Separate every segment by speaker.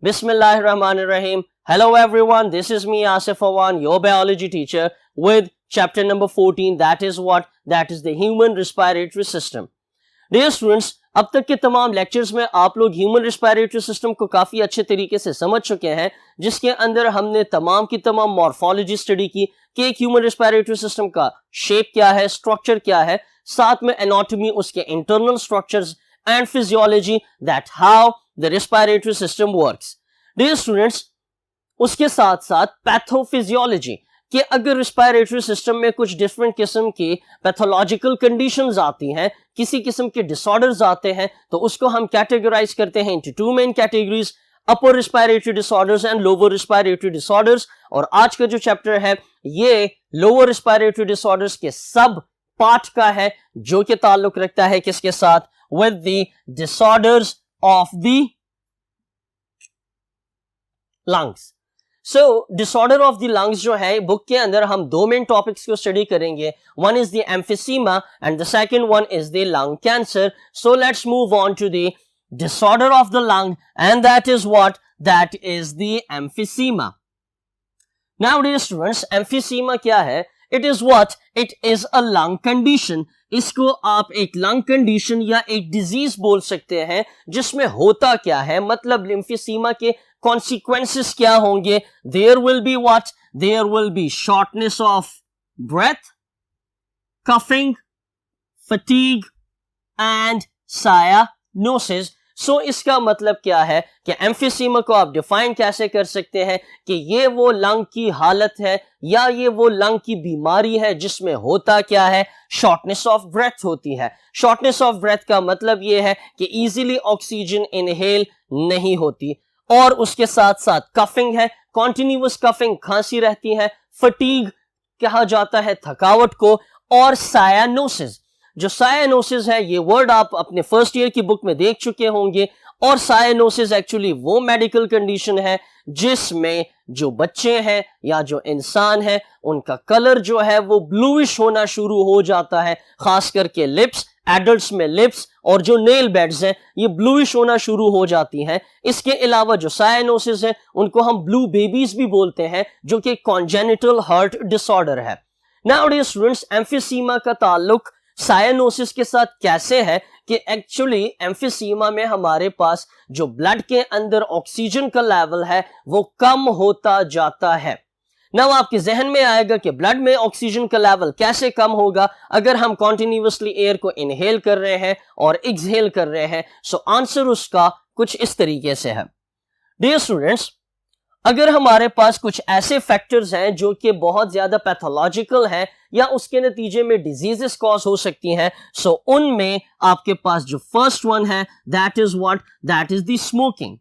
Speaker 1: Bismillahirrahmanirrahim. Hello everyone, this is me Asif Awan, your biology teacher with chapter number 14. That is what? That is the human respiratory system. Dear students, अब तक के तमाम lectures में आप लोग human respiratory system को काफी अच्छे तरीके से समझ चुके हैं, जिसके अंदर हमने तमाम की तमाम मॉर्फोलॉजी स्टडी की कि एक ह्यूमन रिस्पायरेटरी सिस्टम का शेप क्या है, स्ट्रक्चर क्या है, साथ में एनाटॉमी, उसके internal structures and physiology, that how the respiratory system works. Dear students, उसके साथ साथ पैथोफिजियोलॉजी कि अगर रेस्पिरेटरी सिस्टम में कुछ डिफरेंट किस्म की पैथोलॉजिकल कंडीशंस आती हैं, किसी किस्म के डिसऑर्डर्स आते हैं, तो उसको हम कैटेगराइज करते हैं into two main categories, upper respiratory disorders and lower respiratory disorders. और आज का जो चैप्टर है ये लोअर रेस्पिरेटरी डिसऑर्डर्स के सब पार्ट का है, जो कि ताल्लुक रखता है किसके साथ? With the disorders of the lungs. So disorder of the lungs जो है, बुक के अंदर हम दो मेन टॉपिक्स को स्टडी करेंगे. One is the emphysema and the second one is the lung cancer. So let's move on to the disorder of the lung and that is what? That is the emphysema. Now dear students, emphysema क्या है? It is what? It is a lung condition. इसको आप एक lung condition या एक disease बोल सकते हैं, जिसमें होता क्या है, मतलब एम्फिसीमा के consequences क्या होंगे? There will be what? There will be shortness of breath, coughing, fatigue and cyanosis. So इसका मतलब क्या है कि एम्फिसीमा को आप डिफाइन कैसे कर सकते हैं कि ये वो लंग की हालत है या ये वो लंग की बीमारी है जिसमें होता क्या है? शॉर्टनेस ऑफ ब्रेथ होती है. शॉर्टनेस ऑफ ब्रेथ का मतलब ये है कि इजीली ऑक्सीजन इनहेल नहीं होती, और उसके साथ साथ कफिंग है, कॉन्टिन्यूअस कफिंग, खांसी रहती है, फटीग कहा जाता है थकावट को, और सायानोसिस. जो सायानोसिस है, ये वर्ड आप अपने फर्स्ट ईयर की बुक में देख चुके होंगे. और सायानोसिस एक्चुअली वो मेडिकल कंडीशन है जिसमें जो बच्चे हैं या जो इंसान है, उनका कलर जो है वो ब्लूइश होना शुरू हो जाता है, खास करके लिप्स, एडल्ट्स में लिप्स और जो नेल बेड्स हैं ये ब्लूइश होना शुरू हो जाती हैं. इसके अलावा जो सायानोसिस है उनको हम ब्लू बेबीज भी बोलते हैं, जो कि कॉन्जेनिटल हार्ट डिसऑर्डर है. नाउ डियर स्टूडेंट्स, एम्फिसीमा का ताल्लुक सायानोसिस के साथ कैसे है कि एक्चुअली एम्फिसीमा में हमारे पास जो ब्लड के अंदर ऑक्सीजन का लेवल है वो कम होता जाता है. नाउ आपके जहन में आएगा कि ब्लड में ऑक्सीजन का लेवल कैसे कम होगा अगर हम कॉन्टिन्यूअसली एयर को इनहेल कर रहे हैं और एक्सहेल कर रहे हैं. सो आंसर उसका कुछ इस तरीके से है. डियर स्टूडेंट्स, अगर हमारे पास कुछ ऐसे फैक्टर्स हैं जो कि बहुत ज्यादा पैथोलॉजिकल हैं या उसके नतीजे में डिजीजेस कॉज हो सकती हैं, सो उनमें आपके पास जो फर्स्ट वन है that is what? That is the smoking.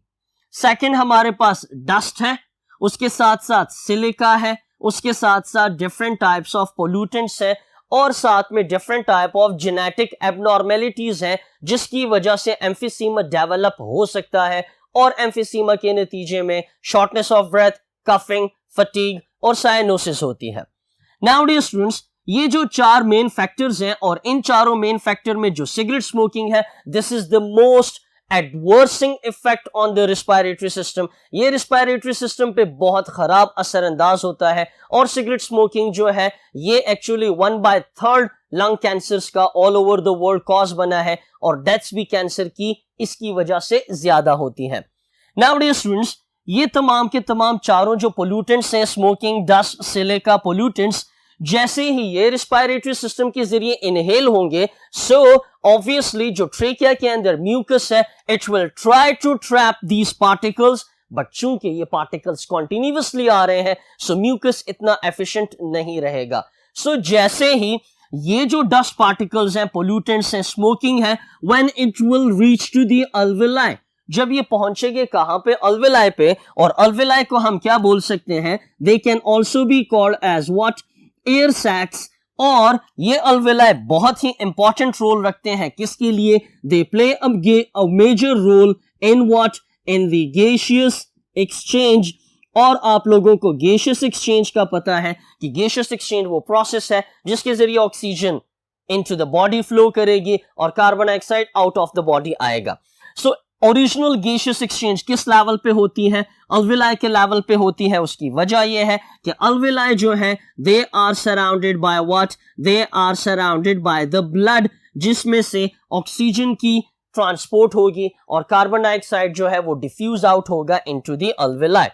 Speaker 1: Second हमारे पास डस्ट है, उसके साथ साथ सिलिका है, उसके साथ साथ डिफरेंट टाइप्स ऑफ पोल्यूटेंट्स है, और साथ में different type of genetic abnormalities हैं जिसकी वजह से एम्फिसीमा डेवलप हो सकता है, और एम्फिसीमा के नतीजे में shortness of breath, coughing, fatigue और साइनोसिस होती है. नाउ डियर स्टूडेंट्स, ये जो चार मेन फैक्टर्स हैं और इन चारों मेन फैक्टर में जो सिगरेट स्मोकिंग है, this is the most adversing effect on the respiratory system. ये रेस्पिरेटरी सिस्टम पे बहुत खराब असरअंदाज होता है, और सिगरेट स्मोकिंग जो है ये एक्चुअली 1/3 लंग कैंसर्स का all over the world cause बना है, और डेथ्स भी कैंसर की इसकी वजह से ज्यादा होती हैं. नाउ डियर स्टूडेंट्स, ये तमाम के तमाम चारों जो पोल्यूटेंट्स हैं, स्मोकिंग, डस्ट, सिलिका पोल्यूटेंट्स, जैसे ही ये रेस्पिरेटरी सिस्टम के जरिए इनहेल होंगे, सो ऑब्वियसली जो ट्रेकिया के अंदर म्यूकस है, it will try to trap these particles, but चूंकि ये पार्टिकल्स कॉन्टिन्यूअसली आ रहे हैं, सो म्यूकस इतना एफिशिएंट नहीं रहेगा. सो जैसे ही ये जो डस्ट पार्टिकल्स हैं, पोल्यूटेंट्स हैं, स्मोकिंग है, when it will reach to the alveoli, जब ये पहुंचेंगे कहां पे? अल्वेलाई पे. और अल्वेलाई को हम क्या बोल सकते हैं? They can also be called as what? Air sacs. और ये अल्वेलाई बहुत ही इंपॉर्टेंट रोल रखते हैं किसके लिए? They play a major role in what? In the gaseous exchange. और आप लोगों को गैसियस एक्सचेंज का पता है कि गैसियस एक्सचेंज वो प्रोसेस है जिसके जरिए oxygen into the body flow करेगी और carbon dioxide out of the body आएगा. सो ओरिजिनल गैसियस एक्सचेंज किस लेवल पे होती है? अल्विलाई के लेवल पे होती है। उसकी वजह यह है कि अल्विलाई जो है they are surrounded by what? They are surrounded by the blood, जिसमें से ऑक्सीजन की ट्रांसपोर्ट होगी और कार्बन डाइऑक्साइड जो है वो डिफ्यूज आउट होगा into the alveoli.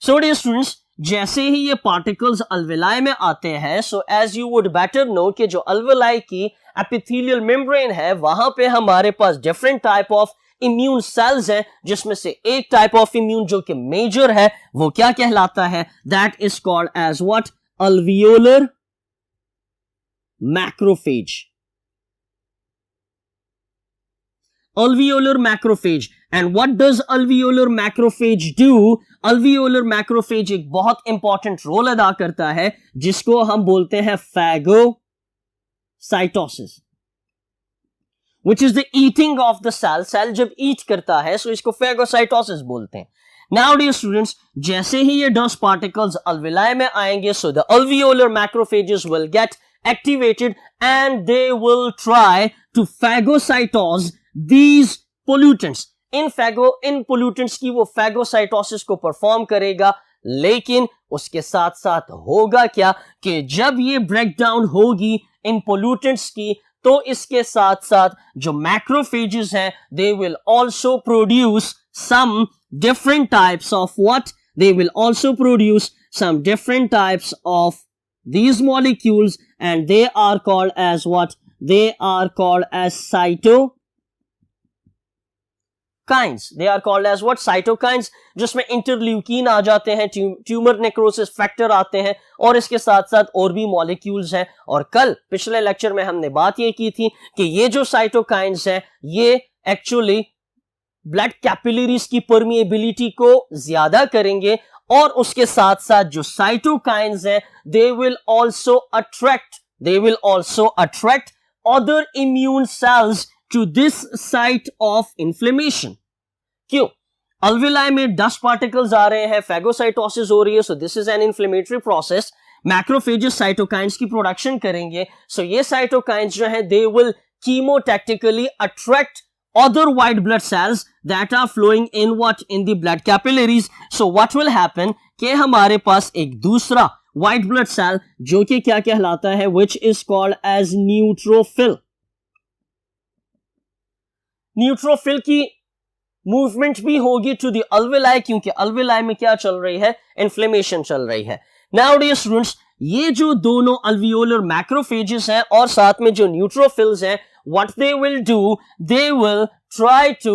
Speaker 1: So dear students, जैसे ही ये पार्टिकल्स अल्विलाई में आते हैं, so as you would better know कि जो अल्विलाई की एपिथेलियल मेम्ब्रेन है वहां पे हमारे पास different type of immune cells हैं, जिसमें से एक टाइप ऑफ इम्यून जो कि मेजर है वो क्या कहलाता है? That is called as what? Alveolar macrophage. alveolar macrophage. And what does alveolar macrophage do? alveolar macrophage एक बहुत इंपॉर्टेंट रोल अदा करता है जिसको हम बोलते हैं phagocytosis, which is the eating of the cell. Cell जब ईट करता है सो इसको phagocytosis बोलते हैं। Now dear students, जैसे ही ये dust particles alveoli में आएंगे, so the alveolar macrophages will get activated and they will try to phagocytose these pollutants. In pollutants की वो phagocytosis को परफॉर्म करेगा, लेकिन उसके साथ साथ होगा क्या कि जब ये ब्रेकडाउन होगी इन pollutants की, तो इसके साथ साथ जो macrophages हैं they will also produce some different types of what? They will also produce some different types of these molecules, and they are called as what? They are called as cytokines. They are called as what? Cytokines, जिसमें interleukin आ जाते हैं, tumour necrosis factor आते हैं, और इसके साथ साथ और भी मॉलिक्यूल्स हैं। और कल पिछले लेक्चर में हमने बात ये की थी कि ये जो साइटोकाइंस हैं ये एक्चुअली ब्लड कैपिलरीज की परमिएबिलिटी को ज्यादा करेंगे, और उसके साथ साथ जो साइटोकाइंस हैं they will also attract other immune cells to this site of inflammation. क्यों? अल्विलाई में डस्ट पार्टिकल्स आ रहे हैं, फेगोसाइटोसिस हो रही है, so this is an inflammatory process. Macrophages cytokines की प्रोडक्शन करेंगे, सो ये साइटोकाइंस जो है they will chemotactically attract other white blood cells that are flowing in what? In the blood capillaries. So what will happen कि हमारे पास एक दूसरा white blood cell जो कि क्या कहलाता है, which is called as neutrophil. Neutrophil की मूवमेंट भी होगी टू द अल्विलाई, क्योंकि अल्विलाई में क्या चल रही है? इन्फ्लेमेशन चल रही है। नाउ डियर स्टूडेंट्स, ये जो दोनों अल्वियोलर मैक्रोफेजेस हैं और साथ में जो न्यूट्रोफिल्स हैं, what they will do, they will try to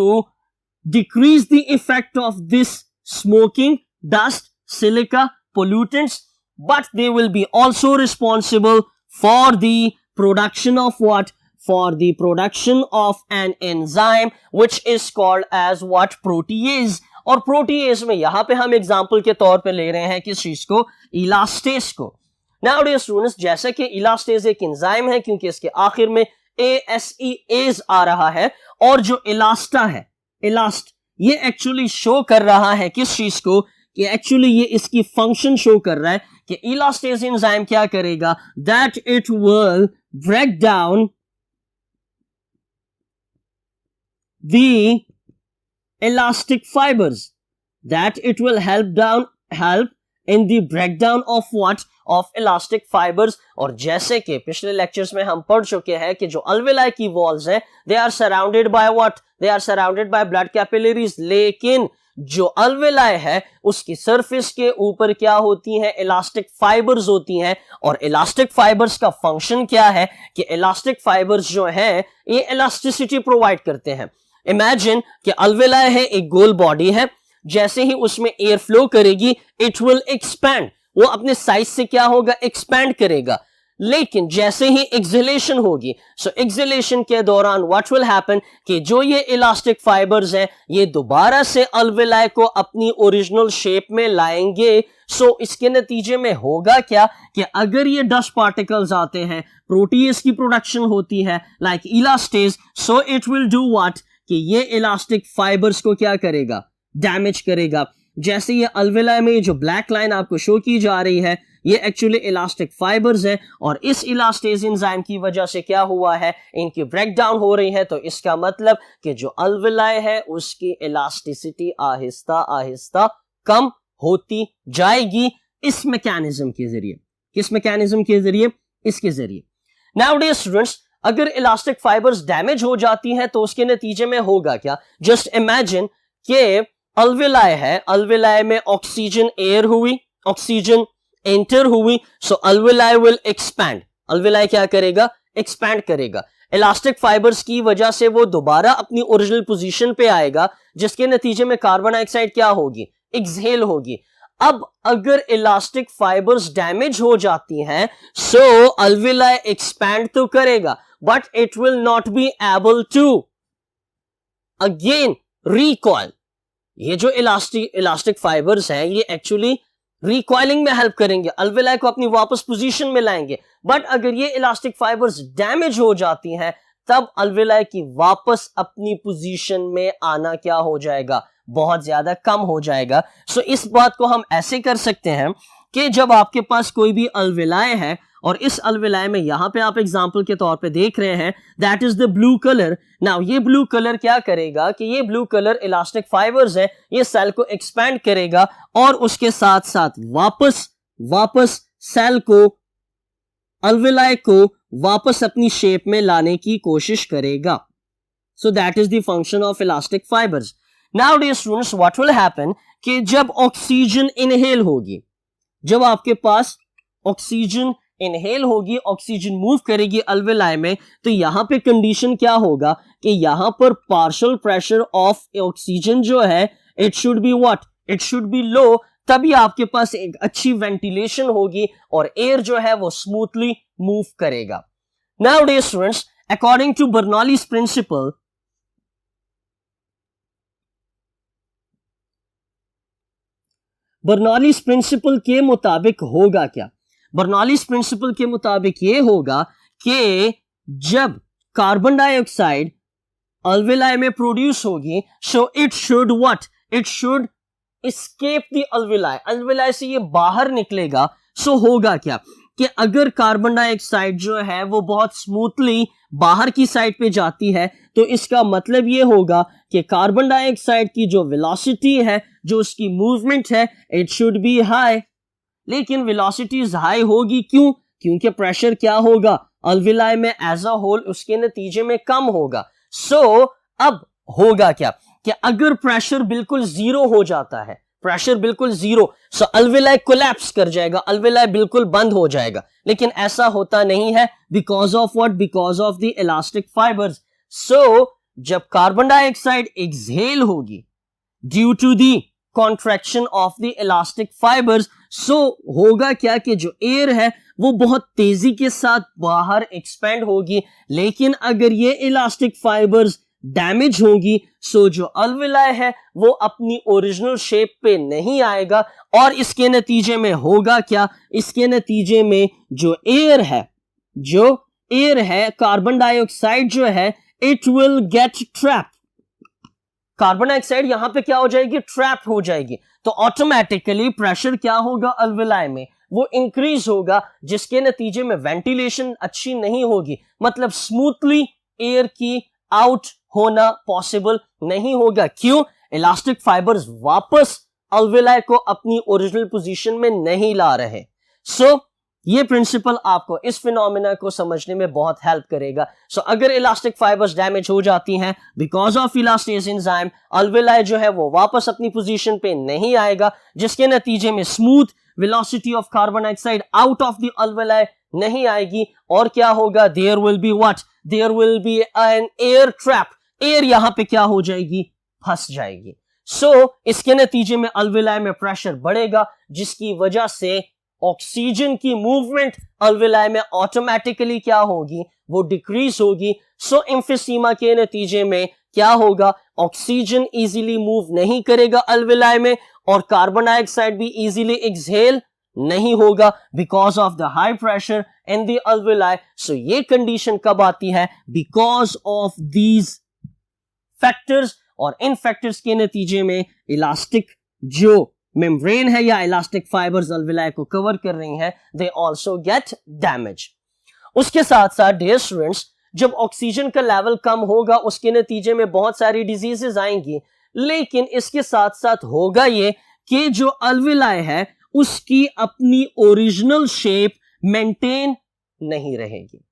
Speaker 1: decrease the effect of this smoking, dust, silica, pollutants, but they will be also responsible for the production of what? For the production of an enzyme which is called as what? Protease. और protease में यहां पे हम example के तौर पे ले रहे हैं किस चीज को? इलास्टेज को। नाउ डियर स्टूडेंट्स, जैसे कि इलास्टेज एक एंजाइम है क्योंकि इसके आखिर में ASEase आ रहा है, और जो इलास्टा है, ये एक्चुअली शो कर रहा है किस चीज को? कि एक्चुअली ये इसकी फंक्शन शो कर रहा है कि इलास्टेज एंजाइम क्या करेगा? That it will break down the elastic fibers, that it will help in the breakdown of what? Of elastic fibers. और जैसे कि पिछले लेक्चर्स में हम पढ़ चुके हैं कि जो अल्विलाई की वॉल्स हैं they are surrounded by what? They are surrounded by blood capillaries, लेकिन जो अल्विलाई है उसकी सरफेस के ऊपर क्या होती हैं? इलास्टिक फाइबर्स होती हैं। और इलास्टिक फाइबर्स का फंक्शन क्या है कि इलास्टिक फाइबर्स जो हैं ये इलास्टिसिटी प्रोवाइड करते हैं। इमेजिन कि अल्विलाई है, एक गोल बॉडी है, जैसे ही उसमें एयर फ्लो करेगी इट विल एक्सपैंड, वो अपने साइज से क्या होगा? एक्सपैंड करेगा। लेकिन जैसे ही एक्सहेलेशन होगी, सो एक्सहेलेशन के दौरान व्हाट विल हैपन कि जो ये इलास्टिक फाइबर्स हैं ये दोबारा से अल्विलाई को अपनी ओरिजिनल शेप में लाएंगे। सो इसके नतीजे में होगा क्या कि अगर ये डस्ट पार्टिकल्स आते हैं, प्रोटीएज की प्रोडक्शन होती है like elastase, so it will do what कि ये इलास्टिक फाइबर्स को क्या करेगा? डैमेज करेगा। जैसे ये अल्विलाई में जो ब्लैक लाइन आपको शो की जा रही है, ये एक्चुअली इलास्टिक फाइबर्स है और इस इलास्टेज एंजाइम की वजह से क्या हुआ है, इनकी ब्रेक डाउन हो रही है। तो इसका मतलब कि जो अल्वेलाई है उसकी इलास्टिसिटी आहिस्ता आहिस्ता कम होती जाएगी इस मैकेनिज्म के जरिए। किस मैकेनिज्म के जरिए? इसके जरिए। नाउडेज स्टूडेंट्स, अगर इलास्टिक फाइबर्स डैमेज हो जाती हैं तो उसके नतीजे में होगा क्या? जस्ट इमेजिन कि अल्वेलाई है, अल्वेलाई में ऑक्सीजन एयर हुई, ऑक्सीजन एंटर हुई, सो अल्वेलाई विल एक्सपैंड। अल्वेलाई क्या करेगा? एक्सपैंड करेगा। इलास्टिक फाइबर्स की वजह से वो दोबारा अपनी ओरिजिनल पोजीशन पे आएगा, जिसके नतीजे में कार्बन डाइऑक्साइड क्या होगी? एक्सहेल होगी। अब अगर इलास्टिक फाइबर्स डैमेज हो जाती हैं, सो अल्वेलाई एक्सपैंड तो करेगा but it will not be able to again recoil. ये जो इलास्टिक फाइबर्स हैं ये एक्चुअली रिकॉइलिंग में हेल्प करेंगे, अल्वेलाई को अपनी वापस पोजीशन में लाएंगे। बट अगर ये इलास्टिक फाइबर्स डैमेज हो जाती हैं तब अल्वेलाई की वापस अपनी पोजीशन में आना क्या हो जाएगा? बहुत ज्यादा कम हो जाएगा। सो इस बात को हम ऐसे कर सकते हैं कि जब आपके पास कोई भी अल्वेलाई है और इस अल्वेलाई में यहां पे आप एग्जांपल के तौर पे देख रहे हैं that is the blue colour. Now ये ब्लू कलर क्या करेगा कि ये ब्लू कलर इलास्टिक फाइबर्स है, ये सेल को एक्सपैंड करेगा और उसके साथ साथ वापस सेल को, अल्वेलाई को वापस अपनी शेप में लाने की कोशिश करेगा। So that is the function of elastic fibers. Now dear students, what will happen कि जब ऑक्सीजन इनहेल होगी, जब आपके पास ऑक्सीजन इनहेल होगी, ऑक्सीजन मूव करेगी अल्वेलाई में, तो यहां पे कंडीशन क्या होगा कि यहां पर पार्शियल प्रेशर ऑफ ऑक्सीजन जो है it should be what? It should be low. तभी आपके पास एक अच्छी वेंटिलेशन होगी और एयर जो है वो स्मूथली मूव करेगा। Now dear students, according to Bernoulli's principle, Bernoulli's principle के मुताबिक होगा क्या? बर्नौलीज प्रिंसिपल के मुताबिक ये होगा कि जब कार्बन डाइऑक्साइड अल्वेलाई में प्रोड्यूस होगी, so it should what? It should escape the alveoli. Alveoli से ये बाहर निकलेगा। सो होगा क्या कि अगर कार्बन डाइऑक्साइड जो है वो बहुत स्मूथली बाहर की साइड पे जाती है तो इसका मतलब ये होगा कि कार्बन डाइऑक्साइड की जो वेलोसिटी है, जो उसकी मूवमेंट है, इट शुड बी हाई। लेकिन वेलोसिटीज हाई होगी क्यों? क्योंकि प्रेशर क्या होगा अल्वेलाई में एज अ होल, उसके नतीजे में कम होगा। सो अब होगा क्या कि अगर प्रेशर बिल्कुल जीरो हो जाता है, प्रेशर बिल्कुल जीरो, सो अल्वेलाई कोलैप्स कर जाएगा, अल्वेलाई बिल्कुल बंद हो जाएगा। लेकिन ऐसा होता नहीं है because of what? Because of the elastic fibres. So जब कार्बन डाइऑक्साइड एक्सहेल होगी due to the contraction of the elastic fibres, so होगा क्या कि जो एयर है वो बहुत तेजी के साथ बाहर एक्सपेंड होगी। लेकिन अगर ये इलास्टिक फाइबर्स डैमेज होगी, सो जो अल्वेलाई है वो अपनी ओरिजिनल शेप पे नहीं आएगा और इसके नतीजे में होगा क्या? इसके नतीजे में जो एयर है, कार्बन डाइऑक्साइड जो है, it will get trap. Carbon dioxide यहां पे क्या हो जाएगी? ट्रैप हो जाएगी। तो ऑटोमेटिकली प्रेशर क्या होगा अल्वेलाई में? वो इंक्रीज होगा, जिसके नतीजे में वेंटिलेशन अच्छी नहीं होगी, मतलब स्मूथली एयर की आउट होना पॉसिबल नहीं होगा। क्यों? इलास्टिक फाइबर्स वापस अल्वेलाई को अपनी ओरिजिनल पोजीशन में नहीं ला रहे। सो ये प्रिंसिपल आपको इस फिनोमेना को समझने में बहुत हेल्प करेगा। सो अगर इलास्टिक फाइबर्स डैमेज हो जाती हैं बिकॉज ऑफ इलास्टेज एंजाइम, अल्वेलाई जो है वो वापस अपनी पोजीशन पे नहीं आएगा, जिसके नतीजे में smooth velocity of carbon dioxide out of the alveoli नहीं आएगी। और क्या होगा? There will be what? There will be an air trap. Air यहां पे क्या हो जाएगी? फंस जाएगी। सो इसके नतीजे में अल्वेलाई में प्रेशर बढ़ेगा, जिसकी वजह से ऑक्सीजन की मूवमेंट अल्वेलाई में ऑटोमेटिकली क्या होगी? वो डिक्रीज होगी। सो एम्फीसीमा के नतीजे में क्या होगा? ऑक्सीजन इजीली मूव नहीं करेगा अल्वेलाई में और कार्बन डाइऑक्साइड भी इजीली एक्सहेल नहीं होगा because of the high pressure in the alveoli. So ये कंडीशन कब आती है? बिकॉज ऑफ दीज फैक्टर्स, और इन फैक्टर्स के नतीजे में इलास्टिक जो मेम्ब्रेन है या इलास्टिक फाइबर्स अल्विलाई को कवर कर रही हैं, दे ऑल्सो गेट डैमेज। उसके साथ साथ डियर स्टूडेंट्स, जब ऑक्सीजन का लेवल कम होगा उसके नतीजे में बहुत सारी डिजीजेस आएंगी, लेकिन इसके साथ साथ होगा ये कि जो अल्विलाई है उसकी अपनी ओरिजिनल शेप मेंटेन नहीं रहेगी।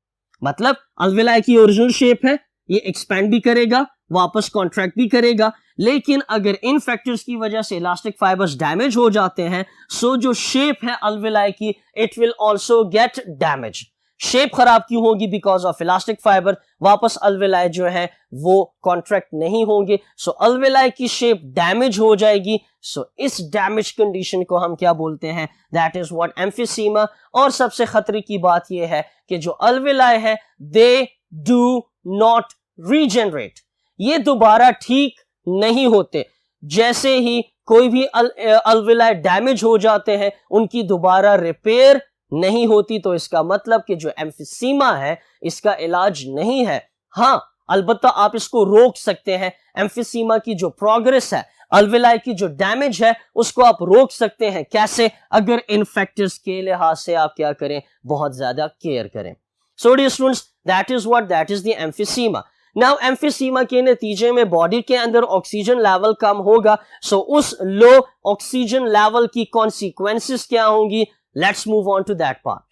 Speaker 1: मतलब अल्विलाई की ओरिजिनल शेप है, ये एक्सपैंड भी करेगा, वापस कॉन्ट्रैक्ट भी करेगा, लेकिन अगर इन फैक्टर्स की वजह से इलास्टिक फाइबर्स डैमेज हो जाते हैं, सो जो शेप है अल्विलाई की, it will also get damage. Shape खराब क्यों होगी? बिकॉज ऑफ इलास्टिक फाइबर, वापस अल्विलाई जो है वो कॉन्ट्रैक्ट नहीं होंगे, सो अल्विलाई की शेप डैमेज हो जाएगी। सो इस डैमेज कंडीशन को हम क्या बोलते हैं? That is what emphysema. और सबसे खतरे की बात यह है कि जो अल्विलाई है दे डू नॉट रीजनरेट, ये दोबारा ठीक नहीं होते। जैसे ही कोई भी अल्विलाई डैमेज हो जाते हैं उनकी दोबारा रिपेयर नहीं होती, तो इसका मतलब कि जो एम्फीसीमा है इसका इलाज नहीं है। हाँ, अलबत्ता आप इसको रोक सकते हैं। एम्फीसीमा की जो प्रोग्रेस है, अल्विलाई की जो डैमेज है, उसको आप रोक सकते हैं। कैसे? अगर इन फैक्टर्स के लिहाज से आप क्या करें? बहुत ज्यादा केयर करें। So dear students, that is the emphysema. Now emphysema के नतीजे में बॉडी के अंदर ऑक्सीजन लेवल कम होगा, सो उस लो ऑक्सीजन लेवल की कॉन्सिक्वेंसेस क्या होंगी? Let's move on to that part.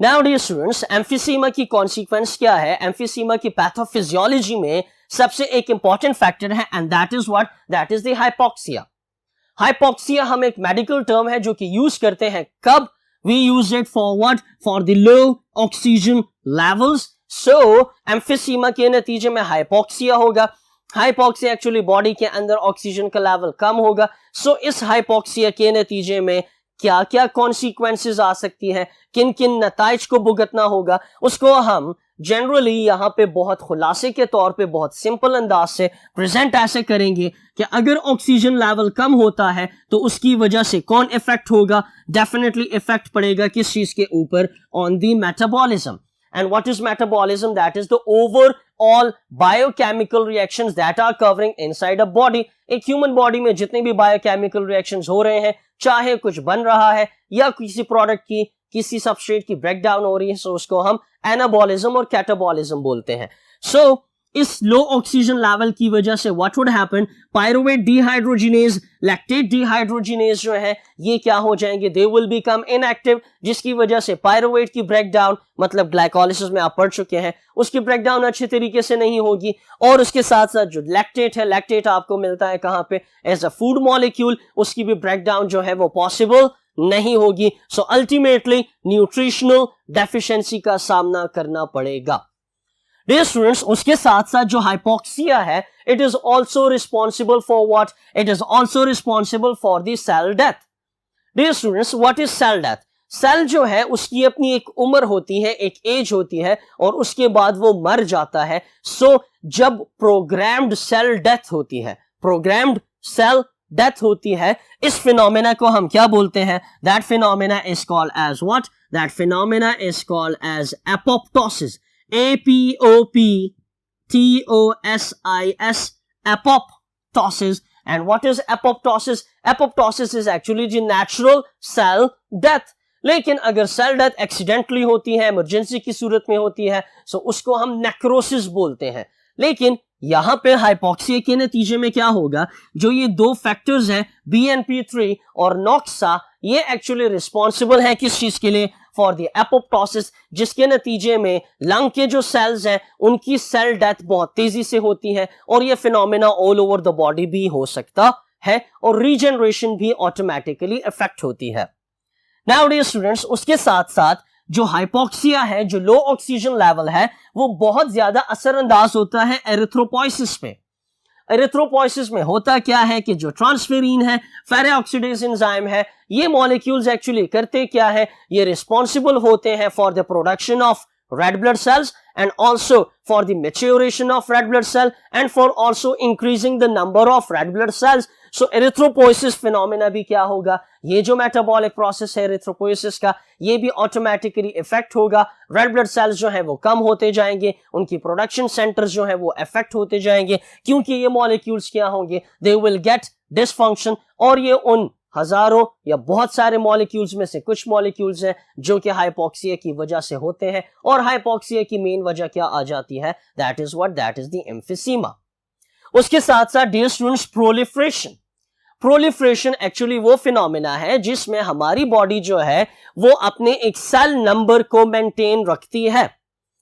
Speaker 1: Now dear students, emphysema की कॉन्सिक्वेंस क्या है? एम्फीसीमा की पैथोफिजियोलॉजी में सबसे एक इंपॉर्टेंट फैक्टर है and that is what? That is the hypoxia. Hypoxia हम एक मेडिकल टर्म है जो कि यूज करते हैं। कब? We use it for what? For the low oxygen levels. So emphysema के नतीजे में हाइपोक्सिया होगा। हाइपोक्सिया एक्चुअली बॉडी के अंदर ऑक्सीजन का लेवल कम होगा। सो इस हाइपोक्सिया के नतीजे में क्या क्या कॉन्सिक्वेंसेस आ सकती हैं, किन किन नताइज को भुगतना होगा, उसको हम जनरली यहाँ पे बहुत खुलासे के तौर पे बहुत सिंपल अंदाज से प्रेजेंट ऐसे करेंगे कि अगर ऑक्सीजन लेवल कम होता है तो उसकी वजह से कौन इफेक्ट होगा? डेफिनेटली इफेक्ट पड़ेगा किस चीज के ऊपर? On the metabolism. And what is metabolism? That is the overall biochemical reactions that are covering inside a body. एक human body में जितने भी biochemical reactions हो रहे हैं, चाहे कुछ बन रहा है या किसी product की, किसी substrate की breakdown हो रही है, so उसको हम anabolism और catabolism बोलते हैं। So इस लो ऑक्सीजन लेवल की वजह से what would happen? Pyruvate dehydrogenase, lactate dehydrogenase जो है ये क्या हो जाएंगे? दे विल बिकम इनएक्टिव, जिसकी वजह से पायरुवेट की ब्रेकडाउन, मतलब ग्लाइकोलिसिस में आप पढ़ चुके हैं, उसकी ब्रेकडाउन अच्छे तरीके से नहीं होगी। और उसके साथ साथ जो लैक्टेट है, लैक्टेट आपको मिलता है कहां पे? एज अ फूड मॉलिक्यूल, उसकी भी ब्रेकडाउन जो है वो पॉसिबल नहीं होगी। सो अल्टीमेटली न्यूट्रिशनल डेफिशिएंसी का सामना करना पड़ेगा। डियर स्टूडेंट्स, उसके साथ साथ जो हाइपोक्सिया है, it is also responsible for what? It is also responsible for the cell death. Dear students, what is cell death? Cell जो है उसकी अपनी एक उम्र होती है, एक एज होती है, और उसके बाद वो मर जाता है। सो जब प्रोग्राम्ड सेल डेथ होती है, प्रोग्राम्ड सेल डेथ होती है, इस फिनोमेना को हम क्या बोलते हैं? That phenomena is called as what? That phenomena is called as apoptosis. apoptosis, apoptosis. And what is apoptosis? Apoptosis is actually the natural cell death. लेकिन अगर सेल डेथ एक्सीडेंटली होती है, इमरजेंसी की सूरत में होती है, सो उसको हम नेक्रोसिस बोलते हैं। लेकिन यहां पे हाइपोक्सिया के नतीजे में क्या होगा? जो ये दो फैक्टर्स हैं, BNP3 और नॉक्सा, ये एक्चुअली रिस्पॉन्सिबल है किस चीज के लिए? फॉर द एपोप्टोसिस, जिसके नतीजे में लंग के जो सेल्स हैं उनकी सेल डेथ बहुत तेजी से होती है, और ये phenomena all over the body भी हो सकता है, और रीजनरेशन भी ऑटोमेटिकली इफेक्ट होती है। नाउ डियर स्टूडेंट्स, उसके साथ साथ जो हाइपोक्सिया है, जो लो ऑक्सीजन लेवल है, वो बहुत ज्यादा असरअंदाज होता है एरिथ्रोपोइसिस पे। एरिथ्रोपोइसिस में होता क्या है कि जो ट्रांसफेरिन है, फेरो ऑक्सीडेज एंजाइम है, ये मॉलिक्यूल्स एक्चुअली करते क्या है? ये रिस्पॉन्सिबल होते हैं for the production of red blood cells and also for the maturation of red blood cell and for also increasing the number of red blood cells. So erythropoiesis phenomena भी क्या होगा, ये जो मेटाबॉलिक प्रोसेस है erythropoiesis का, ये भी automatically effect होगा। रेड ब्लड सेल्स जो है वो कम होते जाएंगे, उनकी प्रोडक्शन सेंटर्स जो है वो अफेक्ट होते जाएंगे, क्योंकि ये मॉलिक्यूल्स क्या होंगे, दे विल गेट डिसफंक्शन। और ये उन हजारों या बहुत सारे मॉलिक्यूल्स में से कुछ मॉलिक्यूल्स हैं जो कि हाइपोक्सिया की वजह से होते हैं। और हाइपोक्सिया की मेन वजह क्या आ जाती है, that is what, that is the emphysema. उसके साथ साथ डियर स्टूडेंट्स, प्रोलिफरेशन एक्चुअली वो फिनोमेना है जिसमें हमारी बॉडी जो है वो अपने एक सेल नंबर को मेंटेन रखती है।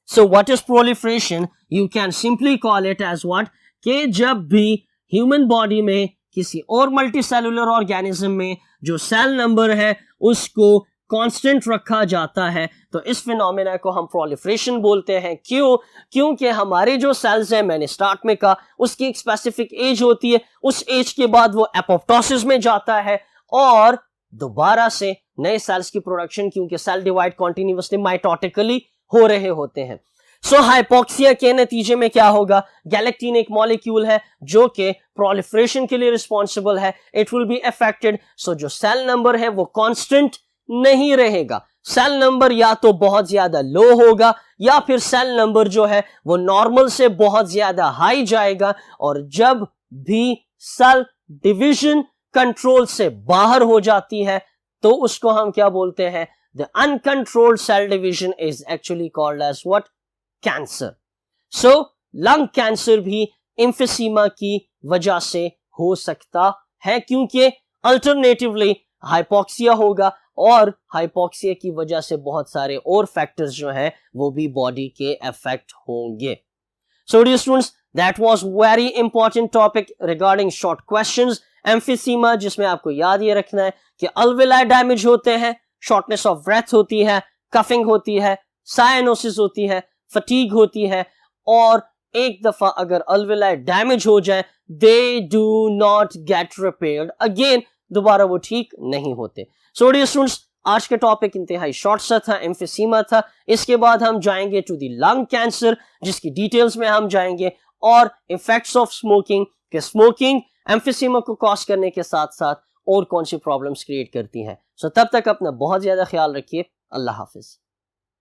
Speaker 1: So what is proliferation, you can simply call it as what, कि जब भी ह्यूमन बॉडी में किसी और मल्टीसेलुलर ऑर्गेनिज्म में जो सेल नंबर है उसको कांस्टेंट रखा जाता है, तो इस फिनोमेना को हम प्रोलिफरेशन बोलते हैं। क्यों? क्योंकि हमारे जो सेल्स हैं, मैंने स्टार्ट में कहा, उसकी एक स्पेसिफिक एज होती है, उस एज के बाद वो एपोप्टोसिस में जाता है और दोबारा से नए सेल्स की प्रोडक्शन, क्योंकि सेल डिवाइड कॉन्टिन्यूअसली माइटोटिकली हो रहे होते हैं। सो हाइपोक्सिया के नतीजे में क्या होगा, गैलेक्टिन एक मॉलिक्यूल है जो कि प्रोलिफरेशन के लिए रिस्पॉन्सिबल है, इट विल बी अफेक्टेड। सो जो सेल नंबर है वो कांस्टेंट नहीं रहेगा, सेल नंबर या तो बहुत ज्यादा लो होगा या फिर सेल नंबर जो है वो नॉर्मल से बहुत ज्यादा हाई जाएगा। और जब भी सेल डिवीजन कंट्रोल से बाहर हो जाती है तो उसको हम क्या बोलते हैं, the uncontrolled cell division is actually called as what, cancer. So lung cancer भी एम्फिसीमा की वजह से हो सकता है, क्योंकि अल्टरनेटिवली हाइपोक्सिया होगा और हाइपोक्सिया की वजह से बहुत सारे और फैक्टर्स जो हैं वो भी बॉडी के अफेक्ट होंगे। So dear students, that was very important topic regarding short questions. Emphysema, जिसमें आपको याद ये रखना है कि अल्वेलाई डैमेज होते हैं, शॉर्टनेस ऑफ ब्रेथ होती है, कफिंग होती है, साइनोसिस होती है, फटीग होती है, और एक दफा अगर अल्वेलाई डैमेज हो जाए they do not gate repaired again, दोबारा वो ठीक नहीं होते। सो डियर स्टूडेंट्स, आज का टॉपिक इंतहाई शॉर्ट सा था, एम्फिसीमा था। इसके बाद हम जाएंगे टू द लंग कैंसर, जिसकी डिटेल्स में हम जाएंगे, और इफेक्ट्स ऑफ स्मोकिंग, कि स्मोकिंग एम्फिसीमा को कॉज करने के साथ साथ और कौन सी प्रॉब्लम्स क्रिएट करती हैं। सो तब तक अपना बहुत ज्यादा ख्याल रखिए। अल्लाह हाफिज।